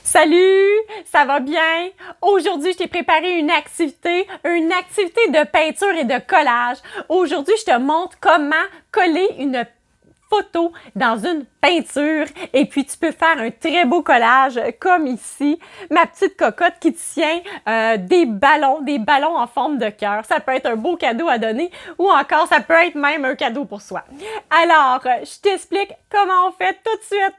Salut, ça va bien? Aujourd'hui, je t'ai préparé une activité de peinture et de collage. Aujourd'hui, je te montre comment coller une photo dans une peinture et puis tu peux faire un très beau collage comme ici. Ma petite cocotte qui tient des ballons en forme de cœur. Ça peut être un beau cadeau à donner ou encore ça peut être même un cadeau pour soi. Alors, je t'explique comment on fait tout de suite.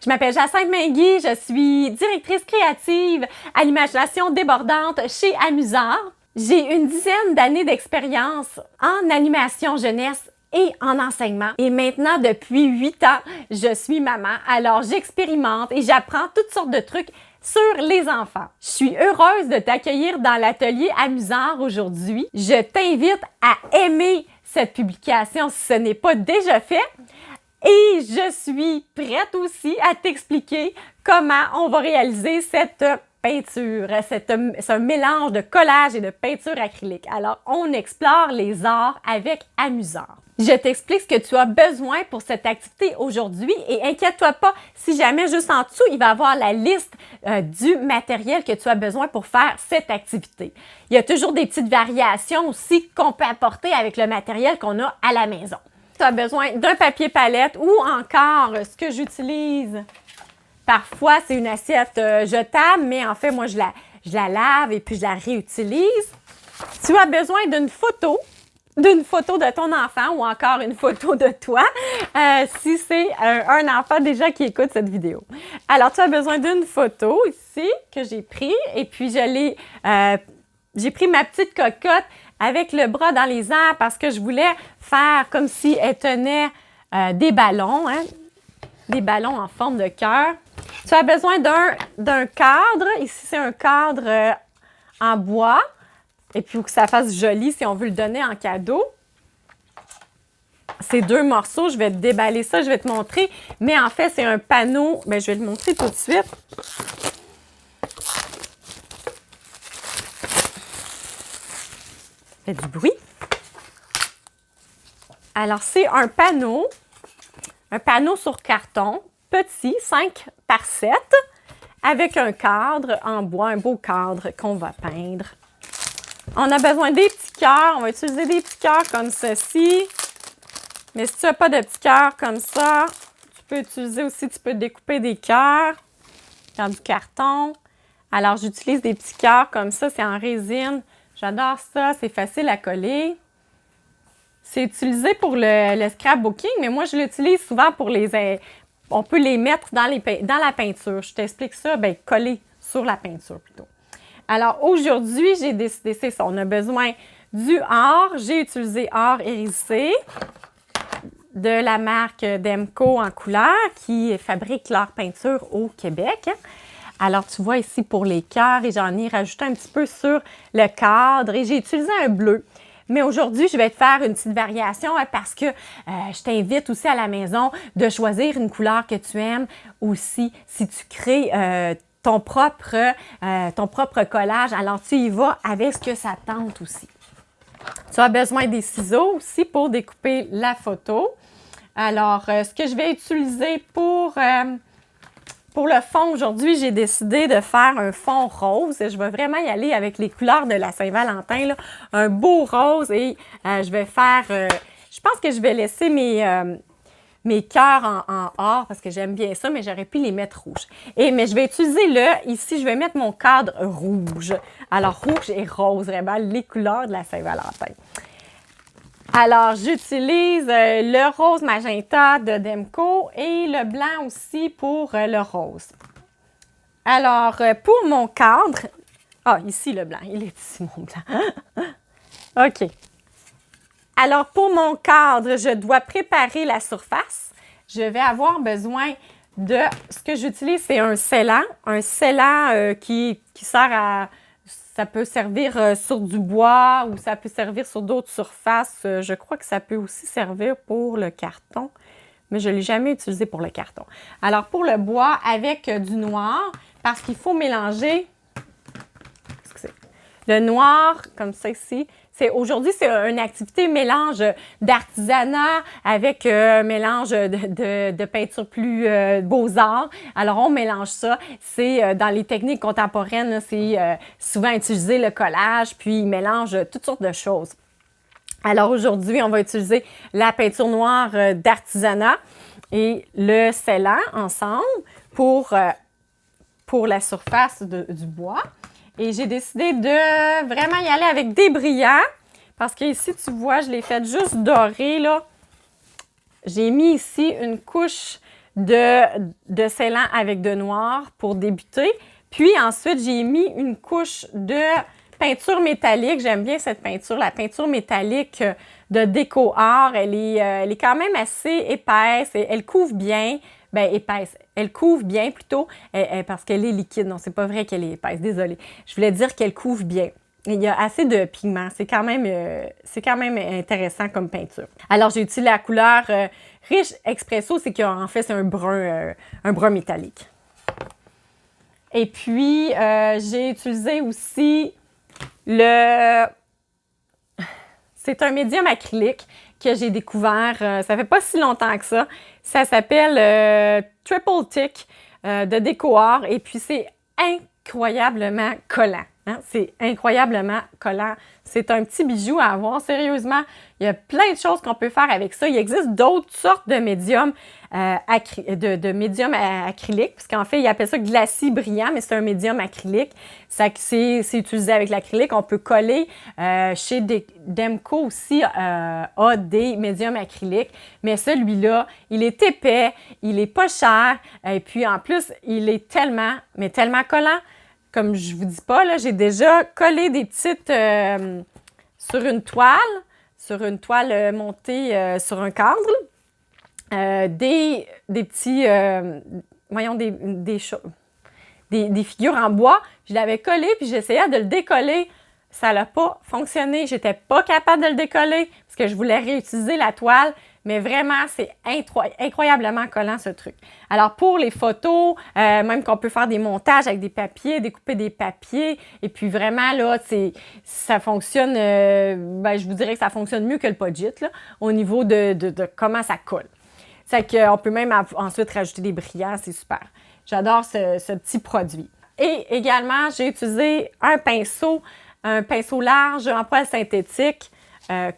Je m'appelle Jacinthe Mainguy, je suis directrice créative à l'imagination débordante chez Amusart. J'ai une dizaine d'années d'expérience en animation jeunesse et en enseignement. Et maintenant, depuis 8 ans, je suis maman. Alors, j'expérimente et j'apprends toutes sortes de trucs sur les enfants. Je suis heureuse de t'accueillir dans l'atelier Amusart aujourd'hui. Je t'invite à aimer cette publication si ce n'est pas déjà fait. Et je suis prête aussi à t'expliquer comment on va réaliser cette peinture. C'est un mélange de collage et de peinture acrylique. Alors, on explore les arts avec Amusart. Je t'explique ce que tu as besoin pour cette activité aujourd'hui et inquiète-toi pas, si jamais juste en dessous, il va y avoir la liste du matériel que tu as besoin pour faire cette activité. Il y a toujours des petites variations aussi qu'on peut apporter avec le matériel qu'on a à la maison. Tu as besoin d'un papier palette ou encore ce que j'utilise. Parfois, c'est une assiette jetable, mais en fait, moi, je la lave et puis je la réutilise. Tu as besoin d'une photo de ton enfant ou encore une photo de toi si c'est un enfant déjà qui écoute cette vidéo. Alors, tu as besoin d'une photo ici que j'ai pris et puis j'ai pris ma petite cocotte avec le bras dans les airs parce que je voulais faire comme si elle tenait des ballons, hein, des ballons en forme de cœur. Tu as besoin d'un cadre. Ici, c'est un cadre en bois. Et puis, pour que ça fasse joli, si on veut le donner en cadeau. Ces deux morceaux, je vais te déballer ça, je vais te montrer. Mais en fait, c'est un panneau. Bien, je vais le montrer tout de suite. Fait du bruit. Alors, c'est un panneau sur carton, petit, 5 par 7, avec un cadre en bois, un beau cadre qu'on va peindre. On a besoin des petits cœurs. On va utiliser des petits cœurs comme ceci. Mais si tu n'as pas de petits cœurs comme ça, tu peux utiliser aussi, tu peux découper des cœurs dans du carton. Alors, j'utilise des petits cœurs comme ça, c'est en résine. J'adore ça, c'est facile à coller. C'est utilisé pour le scrapbooking, mais moi, je l'utilise souvent pour on peut les mettre dans la peinture. Je t'explique ça, bien, coller sur la peinture plutôt. Alors, aujourd'hui, j'ai décidé, c'est ça, on a besoin du or. J'ai utilisé or hérissé de la marque Demco en couleur qui fabrique leur peinture au Québec. Alors, tu vois ici pour les cœurs et j'en ai rajouté un petit peu sur le cadre et j'ai utilisé un bleu. Mais aujourd'hui, je vais te faire une petite variation parce que je t'invite aussi à la maison de choisir une couleur que tu aimes aussi si tu crées ton propre collage. Alors, tu y vas avec ce que ça tente aussi. Tu as besoin des ciseaux aussi pour découper la photo. Alors, ce que je vais utiliser pour le fond, aujourd'hui, j'ai décidé de faire un fond rose. Je vais vraiment y aller avec les couleurs de la Saint-Valentin, là. Un beau rose et je vais faire... je pense que je vais laisser mes cœurs en or parce que j'aime bien ça, mais j'aurais pu les mettre rouges. Mais je vais utiliser ici, je vais mettre mon cadre rouge. Alors, rouge et rose, vraiment les couleurs de la Saint-Valentin. Alors, j'utilise le rose magenta de Demco et le blanc aussi pour le rose. Alors, pour mon cadre... Ah, ici le blanc, il est ici mon blanc. OK. Alors, pour mon cadre, je dois préparer la surface. Je vais avoir besoin de... Ce que j'utilise, c'est un scellant. Un scellant qui sert à... Ça peut servir sur du bois ou ça peut servir sur d'autres surfaces. Je crois que ça peut aussi servir pour le carton. mais je ne l'ai jamais utilisé pour le carton. Alors, pour le bois, avec du noir, parce qu'il faut mélanger, excusez, le noir, comme ça ici. Aujourd'hui, c'est une activité mélange d'artisanat avec mélange de peinture plus beaux-arts. Alors, on mélange ça. C'est dans les techniques contemporaines, c'est souvent utiliser le collage, puis ils mélangent toutes sortes de choses. Alors, aujourd'hui, on va utiliser la peinture noire d'artisanat et le scellant ensemble pour la surface du bois. Et j'ai décidé de vraiment y aller avec des brillants parce que ici, tu vois, je l'ai fait juste doré, là. J'ai mis ici une couche de scellant avec de noir pour débuter. Puis ensuite, j'ai mis une couche de peinture métallique. J'aime bien cette peinture, la peinture métallique de Déco Art. Elle est quand même assez épaisse et elle couvre bien. Bien, épaisse. Elle couvre bien plutôt parce qu'elle est liquide. Non, c'est pas vrai qu'elle est épaisse. Désolée. Je voulais dire qu'elle couvre bien. Il y a assez de pigments. C'est quand même intéressant comme peinture. Alors, j'ai utilisé la couleur Riche Expresso. C'est qu'en fait, c'est un brun métallique. Et puis, j'ai utilisé aussi c'est un médium acrylique que j'ai découvert, ça fait pas si longtemps que ça. Ça s'appelle Triple Thick de Déco Art et puis c'est incroyablement collant. Hein? C'est incroyablement collant. C'est un petit bijou à avoir, sérieusement. Il y a plein de choses qu'on peut faire avec ça. Il existe d'autres sortes de médiums acryliques, puisqu'en fait, ils appellent ça glacis brillant, mais c'est un médium acrylique. C'est utilisé avec l'acrylique. On peut coller. Chez Demco aussi a des médiums acryliques, mais celui-là, il est épais, il est pas cher, et puis en plus, il est tellement collant. Comme je vous dis pas, là, j'ai déjà collé des petites sur une toile montée sur un cadre, des petits, voyons, des figures en bois. Je l'avais collé, puis j'essayais de le décoller. Ça n'a pas fonctionné. J'étais pas capable de le décoller parce que je voulais réutiliser la toile. Mais vraiment, c'est incroyablement collant, ce truc. Alors, pour les photos, même qu'on peut faire des montages avec des papiers, découper des papiers. Et puis, vraiment, là, ça fonctionne, je vous dirais que ça fonctionne mieux que le Post-it, là, au niveau de comment ça colle. C'est qu'on peut même ensuite rajouter des brillants, c'est super. J'adore ce petit produit. Et également, j'ai utilisé un pinceau large en poil synthétique,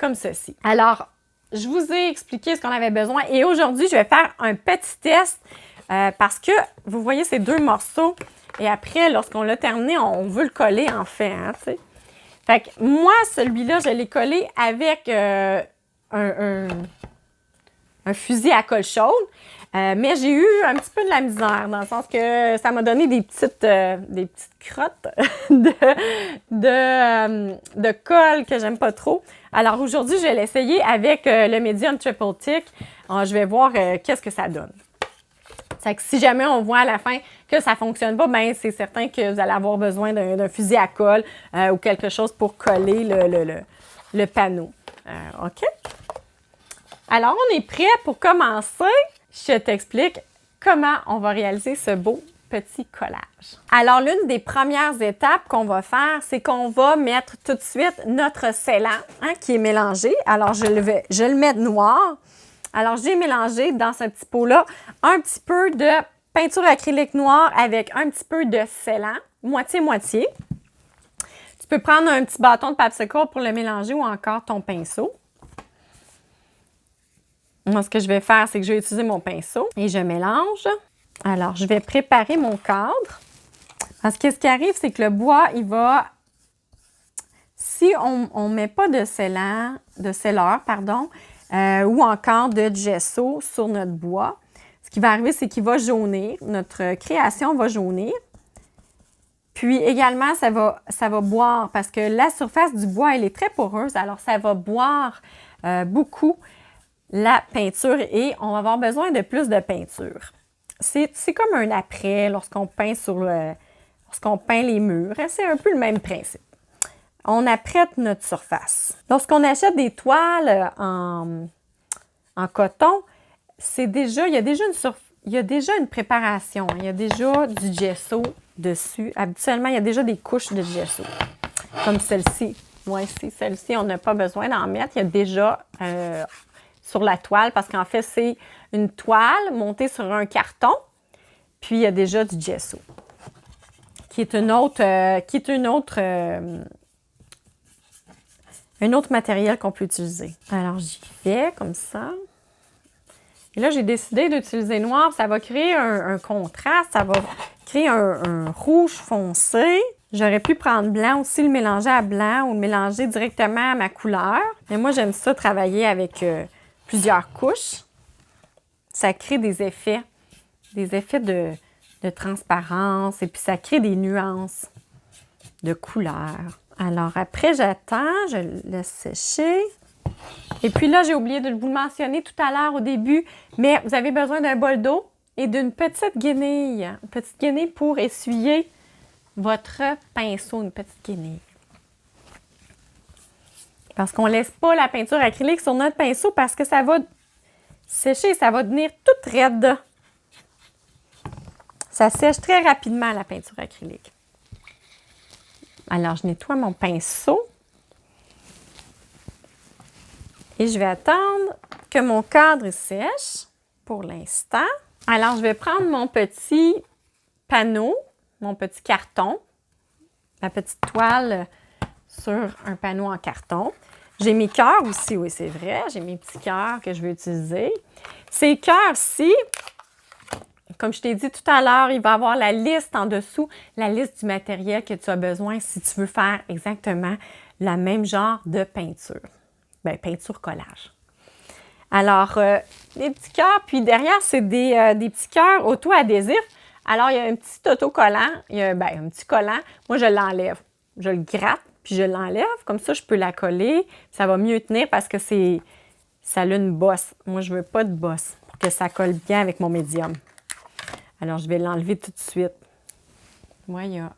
comme ceci. Alors, je vous ai expliqué ce qu'on avait besoin et aujourd'hui, je vais faire un petit test parce que vous voyez ces deux morceaux et après, lorsqu'on l'a terminé, on veut le coller en fait, hein, tu sais. Fait que moi, celui-là, je l'ai collé avec un fusil à colle chaude, mais j'ai eu un petit peu de la misère dans le sens que ça m'a donné des petites crottes de colle que j'aime pas trop. Alors aujourd'hui, je vais l'essayer avec le médium Triple Thick. Alors, je vais voir qu'est-ce que ça donne. C'est que si jamais on voit à la fin que ça ne fonctionne pas, bien c'est certain que vous allez avoir besoin d'un fusil à colle ou quelque chose pour coller le panneau. OK? Alors, on est prêt pour commencer. Je t'explique comment on va réaliser ce beau petit collage. Alors, l'une des premières étapes qu'on va faire, c'est qu'on va mettre tout de suite notre scellant qui est mélangé. Alors, je le mets de noir. Alors, j'ai mélangé dans ce petit pot-là un petit peu de peinture acrylique noire avec un petit peu de scellant, moitié-moitié. Tu peux prendre un petit bâton de popsicle pour le mélanger ou encore ton pinceau. Moi, ce que je vais faire, c'est que je vais utiliser mon pinceau et je mélange. Alors, je vais préparer mon cadre. Parce que ce qui arrive, c'est que le bois, il va... Si on ne met pas de scelleur, ou encore de gesso sur notre bois, ce qui va arriver, c'est qu'il va jaunir. Notre création va jaunir. Puis également, ça va boire parce que la surface du bois, elle est très poreuse. Alors, ça va boire beaucoup la peinture et on va avoir besoin de plus de peinture. C'est comme un après lorsqu'on peint lorsqu'on peint les murs. C'est un peu le même principe. On apprête notre surface. Lorsqu'on achète des toiles en coton, il y a déjà une préparation. Il y a déjà du gesso dessus. Habituellement, il y a déjà des couches de gesso, comme celle-ci. Moi, ici, celle-ci, on n'a pas besoin d'en mettre. Il y a déjà sur la toile, parce qu'en fait, c'est une toile montée sur un carton, puis il y a déjà du gesso, qui est un autre matériel qu'on peut utiliser. Alors, j'y vais comme ça. Et là, j'ai décidé d'utiliser noir. Ça va créer un contraste. Ça va créer un rouge foncé. J'aurais pu prendre blanc aussi, le mélanger à blanc ou le mélanger directement à ma couleur. Mais moi, j'aime ça travailler avec plusieurs couches. Ça crée des effets de transparence et puis ça crée des nuances de couleurs. Alors après, j'attends, je le laisse sécher. Et puis là, j'ai oublié de vous le mentionner tout à l'heure au début, mais vous avez besoin d'un bol d'eau et d'une petite guenille. Une petite guenille pour essuyer votre pinceau, une petite guenille. Parce qu'on ne laisse pas la peinture acrylique sur notre pinceau parce que ça va sécher, ça va devenir toute raide. Ça sèche très rapidement, la peinture acrylique. Alors, je nettoie mon pinceau. Et je vais attendre que mon cadre sèche pour l'instant. Alors, je vais prendre mon petit panneau, mon petit carton, ma petite toile sur un panneau en carton. J'ai mes cœurs aussi, oui, c'est vrai. J'ai mes petits cœurs que je vais utiliser. Ces cœurs-ci, comme je t'ai dit tout à l'heure, il va y avoir la liste en dessous, la liste du matériel que tu as besoin si tu veux faire exactement le même genre de peinture. Bien, peinture-collage. Alors, les petits cœurs, puis derrière, c'est des petits cœurs auto-adhésifs. Alors, il y a un petit autocollant, il y a un petit collant. Moi, je l'enlève. Je le gratte, puis je l'enlève. Comme ça, je peux la coller. Ça va mieux tenir parce que ça a une bosse. Moi, je ne veux pas de bosse pour que ça colle bien avec mon médium. Alors, je vais l'enlever tout de suite. Voilà.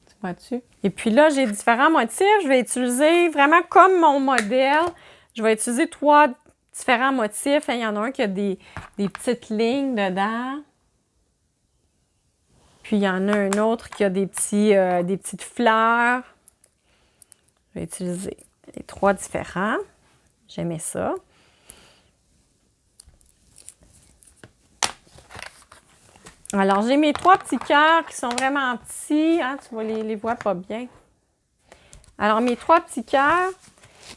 Tu vois-tu? Et puis là, j'ai différents motifs. Je vais utiliser vraiment comme mon modèle. Je vais utiliser 3 différents motifs. Il y en a un qui a des petites lignes dedans. Puis, il y en a un autre qui a des petites fleurs. Je vais utiliser les 3 différents. J'aimais ça. Alors, j'ai mes 3 petits cœurs qui sont vraiment petits. Hein, tu vois, les vois pas bien. Alors, mes 3 petits cœurs.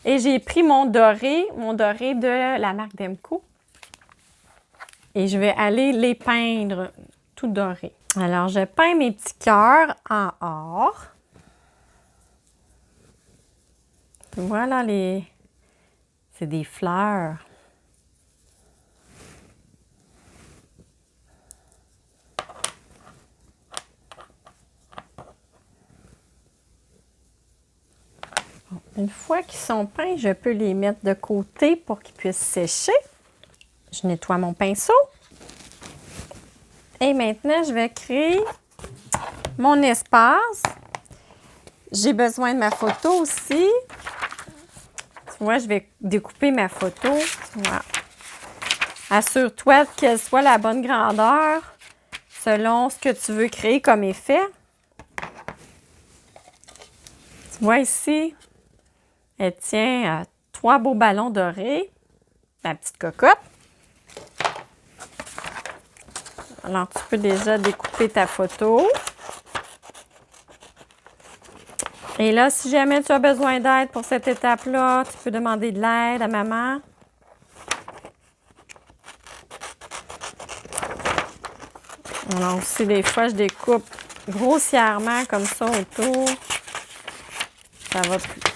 Et j'ai pris mon doré de la marque Demco. Et je vais aller les peindre tout doré. Alors, je peins mes petits cœurs en or. Voilà c'est des fleurs. Une fois qu'ils sont peints, je peux les mettre de côté pour qu'ils puissent sécher. Je nettoie mon pinceau. Et maintenant, je vais créer mon espace. J'ai besoin de ma photo aussi. Tu vois, je vais découper ma photo. Tu vois. Assure-toi qu'elle soit la bonne grandeur selon ce que tu veux créer comme effet. Tu vois ici, elle tient 3 beaux ballons dorés, la petite cocotte. Alors, tu peux déjà découper ta photo. Et là, si jamais tu as besoin d'aide pour cette étape-là, tu peux demander de l'aide à maman. Alors aussi, des fois, je découpe grossièrement comme ça autour.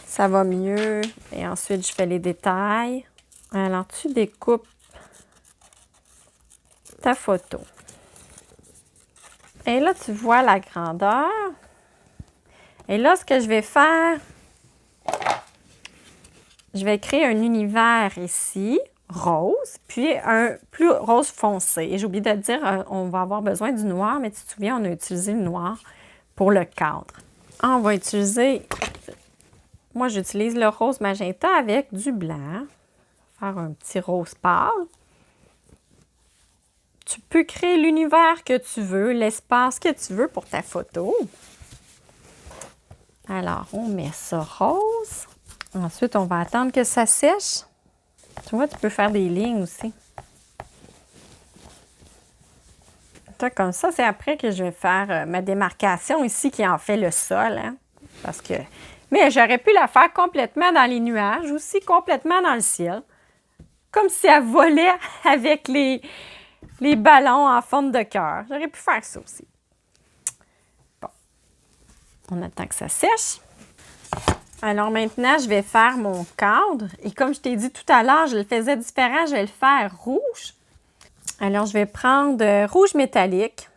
Ça va mieux. Et ensuite, je fais les détails. Alors, tu découpes ta photo. Et là, tu vois la grandeur. Et là, ce que je vais faire, je vais créer un univers ici, rose, puis un plus rose foncé. Et j'ai oublié de te dire, on va avoir besoin du noir, mais tu te souviens, on a utilisé le noir pour le cadre. On va utiliser, moi j'utilise le rose magenta avec du blanc. faire un petit rose pâle. Tu peux créer l'univers que tu veux, l'espace que tu veux pour ta photo. Alors, on met ça rose. Ensuite, on va attendre que ça sèche. Tu vois, tu peux faire des lignes aussi. Comme ça, c'est après que je vais faire ma démarcation ici qui en fait le sol. Hein? Parce que... Mais j'aurais pu la faire complètement dans les nuages, aussi complètement dans le ciel. Comme si elle volait avec les ballons en forme de cœur. J'aurais pu faire ça aussi. Bon. On attend que ça sèche. Alors maintenant, je vais faire mon cadre. Et comme je t'ai dit tout à l'heure, je le faisais différent. Je vais le faire rouge. Alors, je vais prendre rouge métallique.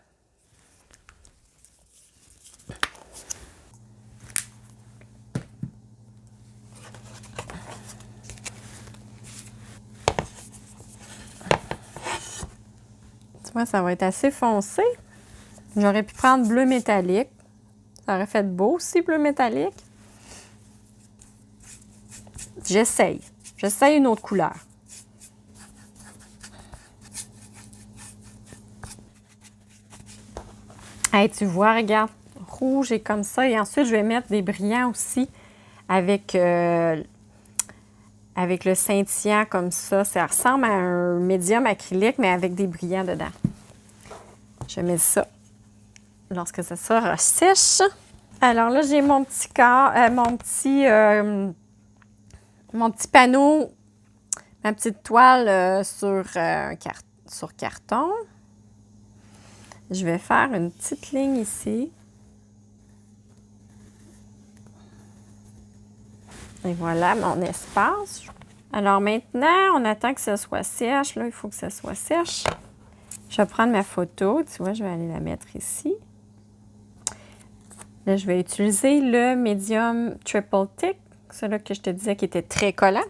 Tu vois, ça va être assez foncé. J'aurais pu prendre bleu métallique. Ça aurait fait beau aussi, bleu métallique. J'essaye. J'essaye une autre couleur. Hey, tu vois, regarde, rouge et comme ça. Et ensuite, je vais mettre des brillants aussi avec le scintillant comme ça. Ça ressemble à un médium acrylique, mais avec des brillants dedans. Je mets ça lorsque ça sera sèche. Alors là, j'ai mon petit panneau, ma petite toile sur carton. Je vais faire une petite ligne ici. Et voilà mon espace. Alors maintenant, on attend que ça soit sèche. Là, il faut que ça soit sèche. Je vais prendre ma photo. Tu vois, je vais aller la mettre ici. Là, je vais utiliser le Medium Triple Thick. Celui-là que je te disais qui était très collant.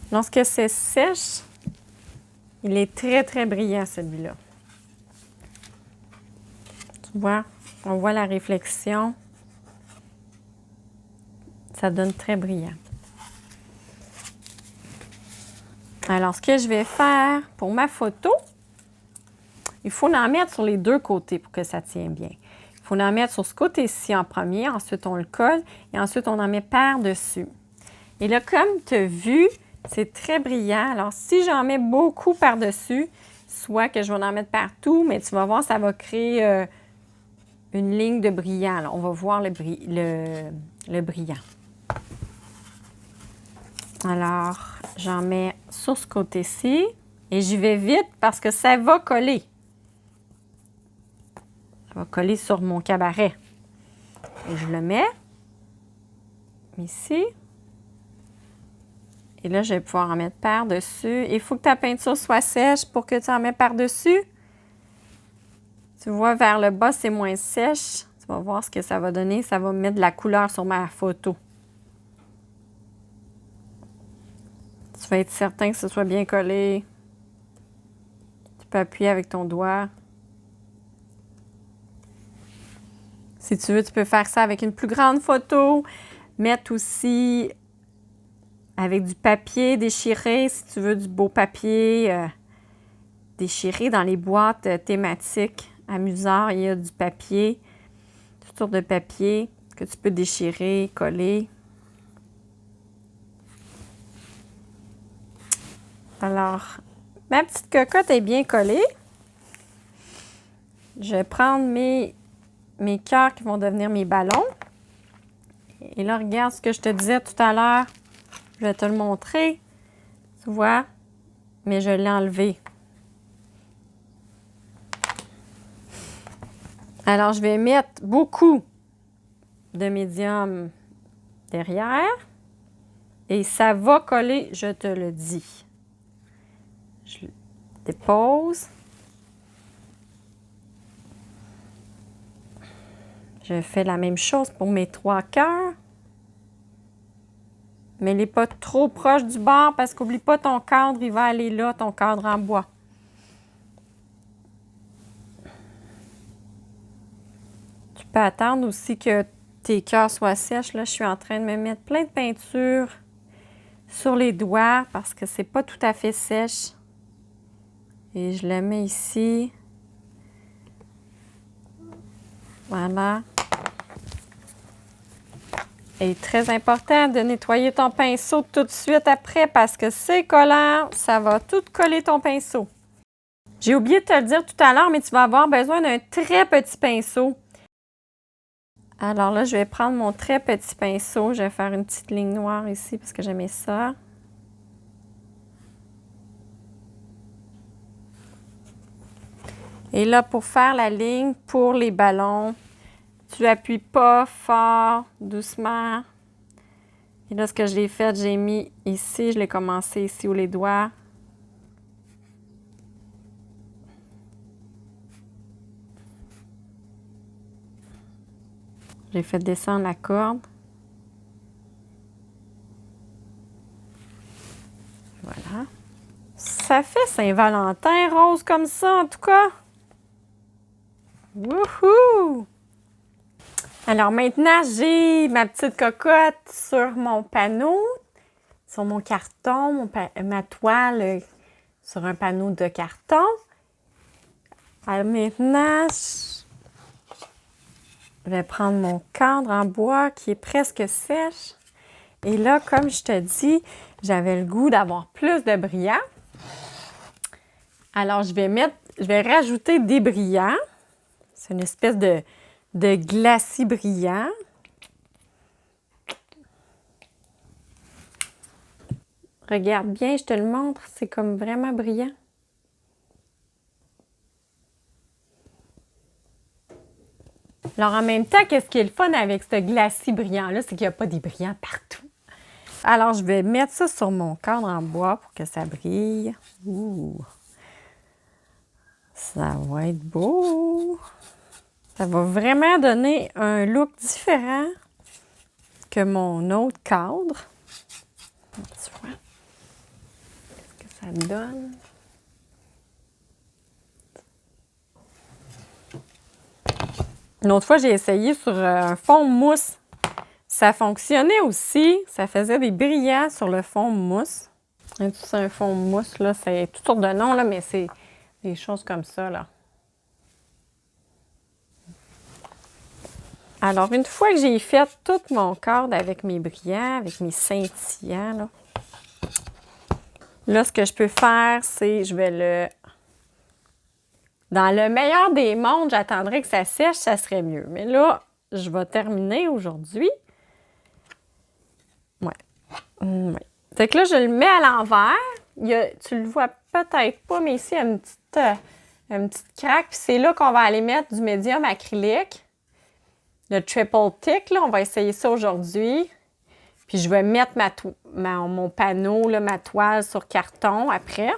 Lorsque c'est sèche, il est très, très brillant, celui-là. Tu vois, on voit la réflexion. Ça donne très brillant. Alors, ce que je vais faire pour ma photo, il faut en mettre sur les deux côtés pour que ça tienne bien. Il faut en mettre sur ce côté-ci en premier, ensuite on le colle et ensuite on en met par-dessus. Et là, comme tu as vu, c'est très brillant. Alors, si j'en mets beaucoup par-dessus, soit que je vais en mettre partout, mais tu vas voir, ça va créer une ligne de brillant. Alors, on va voir le brillant. Alors, j'en mets sur ce côté-ci et j'y vais vite parce que ça va coller. Ça va coller sur mon cabaret. Et je le mets ici. Et là, je vais pouvoir en mettre par-dessus. Il faut que ta peinture soit sèche pour que tu en mets par-dessus. Tu vois, vers le bas, c'est moins sèche. Tu vas voir ce que ça va donner. Ça va mettre de la couleur sur ma photo. Tu vas être certain que ce soit bien collé. Tu peux appuyer avec ton doigt. Si tu veux, tu peux faire ça avec une plus grande photo. Mettre aussi avec du papier déchiré, si tu veux du beau papier déchiré dans les boîtes thématiques. À Musard, il y a du papier, toutes sortes de papier que tu peux déchirer, coller. Alors, ma petite cocotte est bien collée. Je vais prendre mes cœurs qui vont devenir mes ballons. Et là, regarde ce que je te disais tout à l'heure. Je vais te le montrer. Tu vois? Mais je l'ai enlevé. Alors, je vais mettre beaucoup de médium derrière. Et ça va coller, je te le dis. Je le dépose. Je fais la même chose pour mes 3 cœurs. Mais il n'est pas trop proche du bord parce qu'oublie pas ton cadre, il va aller là, ton cadre en bois. Tu peux attendre aussi que tes cœurs soient sèches. Là, je suis en train de me mettre plein de peinture sur les doigts parce que c'est pas tout à fait sèche. Et je le mets ici. Voilà. Et très important de nettoyer ton pinceau tout de suite après parce que c'est collant, ça va tout coller ton pinceau. J'ai oublié de te le dire tout à l'heure, mais tu vas avoir besoin d'un très petit pinceau. Alors là, je vais prendre mon très petit pinceau. Je vais faire une petite ligne noire ici parce que j'aimais ça. Et là, pour faire la ligne pour les ballons, tu appuies pas fort, doucement. Et là, ce que j'ai fait, j'ai mis ici, je l'ai commencé ici où les doigts. J'ai fait descendre la corde. Voilà. Ça fait Saint-Valentin rose comme ça, en tout cas. Wouhou! Alors maintenant, j'ai ma petite cocotte sur mon panneau, sur mon carton, ma toile sur un panneau de carton. Alors maintenant, je vais prendre mon cadre en bois qui est presque sèche. Et là, comme je te dis, j'avais le goût d'avoir plus de brillant. Alors, je vais rajouter des brillants. C'est une espèce de glacis brillant. Regarde bien, je te le montre, c'est comme vraiment brillant. Alors, en même temps, qu'est-ce qui est le fun avec ce glacis brillant-là, c'est qu'il n'y a pas des brillants partout. Alors, je vais mettre ça sur mon cadre en bois pour que ça brille. Ouh! Ça va être beau! Ça va vraiment donner un look différent que mon autre cadre. Tu vois? Qu'est-ce que ça donne? Une autre fois, j'ai essayé sur un fond mousse. Ça fonctionnait aussi. Ça faisait des brillants sur le fond mousse. C'est un fond mousse, là. C'est toutes sortes de noms, là, mais c'est des choses comme ça, là. Alors, une fois que j'ai fait tout mon cadre avec mes brillants, avec mes scintillants, là, ce que je peux faire, c'est je vais le... Dans le meilleur des mondes, j'attendrai que ça sèche, ça serait mieux. Mais là, je vais terminer aujourd'hui. Ouais. Ouais. Fait que là, je le mets à l'envers. Tu le vois peut-être pas, mais ici, il y a une petite craque. Puis c'est là qu'on va aller mettre du médium acrylique. Le triple thick, là, on va essayer ça aujourd'hui. Puis je vais mettre mon panneau, là, ma toile sur carton après.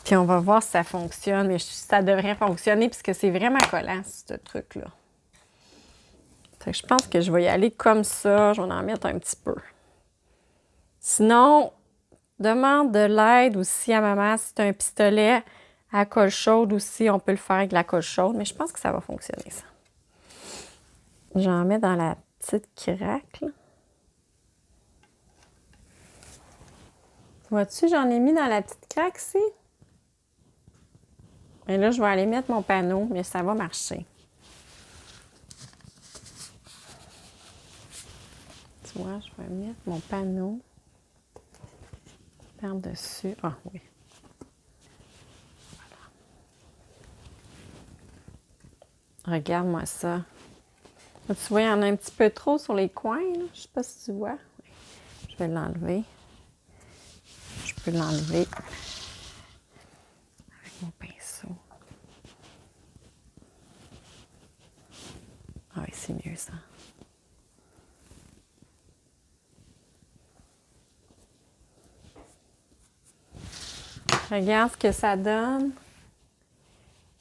Puis on va voir si ça fonctionne. Mais ça devrait fonctionner puisque c'est vraiment collant, ce truc-là. Fait que je pense que je vais y aller comme ça. Je vais en mettre un petit peu. Sinon, demande de l'aide aussi à maman. Si tu as un pistolet à colle chaude aussi, on peut le faire avec la colle chaude. Mais je pense que ça va fonctionner, ça. J'en mets dans la petite craque, là. Vois-tu, j'en ai mis dans la petite craque ici. Et là, je vais aller mettre mon panneau, mais ça va marcher. Tu vois, je vais mettre mon panneau par-dessus. Ah oui. Voilà. Regarde-moi ça. Là, tu vois, il y en a un petit peu trop sur les coins. Là. Je ne sais pas si tu vois. Je vais l'enlever. Je peux l'enlever avec mon pinceau. Ah oui, c'est mieux ça. Regarde ce que ça donne.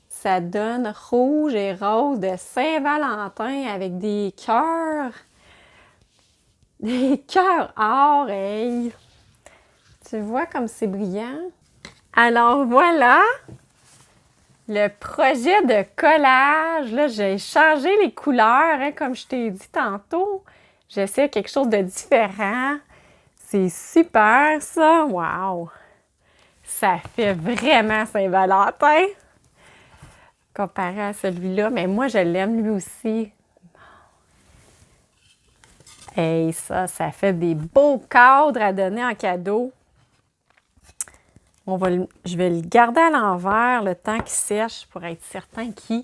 Ça donne rouge et rose de Saint-Valentin avec des cœurs. Des cœurs or, hey! Tu vois comme c'est brillant? Alors voilà! Le projet de collage, là, j'ai changé les couleurs, hein, comme je t'ai dit tantôt. J'essaie quelque chose de différent. C'est super, ça! Wow! Ça fait vraiment Saint-Valentin comparé à celui-là, mais moi, je l'aime lui aussi. Et ça fait des beaux cadres à donner en cadeau. Je vais le garder à l'envers le temps qu'il sèche pour être certain qu'il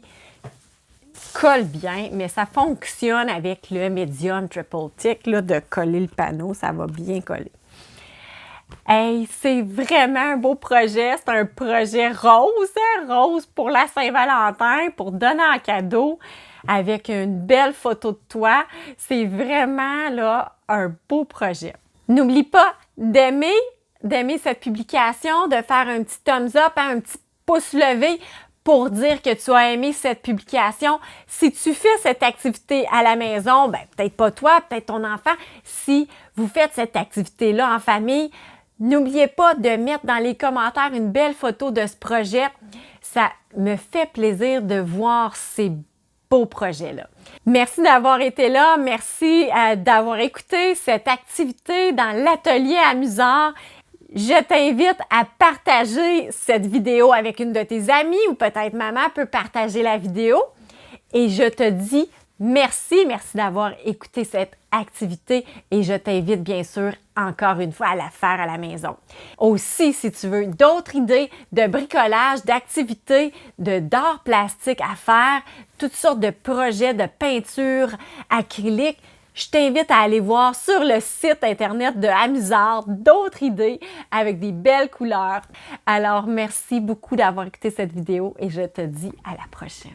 colle bien, mais ça fonctionne avec le médium triple thick là, de coller le panneau, ça va bien coller. Hey, c'est vraiment un beau projet, c'est un projet rose, hein, rose pour la Saint-Valentin, pour donner en cadeau avec une belle photo de toi. C'est vraiment là un beau projet. N'oublie pas d'aimer cette publication, de faire un petit thumbs up, hein, un petit pouce levé pour dire que tu as aimé cette publication. Si tu fais cette activité à la maison, ben peut-être pas toi, peut-être ton enfant. Si vous faites cette activité-là en famille, n'oubliez pas de mettre dans les commentaires une belle photo de ce projet. Ça me fait plaisir de voir ces beaux projets-là. Merci d'avoir été là. Merci d'avoir écouté cette activité dans l'atelier amusard. Je t'invite à partager cette vidéo avec une de tes amies ou peut-être maman peut partager la vidéo. Et je te dis merci d'avoir écouté cette activité et je t'invite bien sûr encore une fois à la faire à la maison. Aussi, si tu veux d'autres idées de bricolage, d'activités, d'art plastique à faire, toutes sortes de projets de peinture acrylique, je t'invite à aller voir sur le site internet de Amusard d'autres idées avec des belles couleurs. Alors, merci beaucoup d'avoir écouté cette vidéo et je te dis à la prochaine.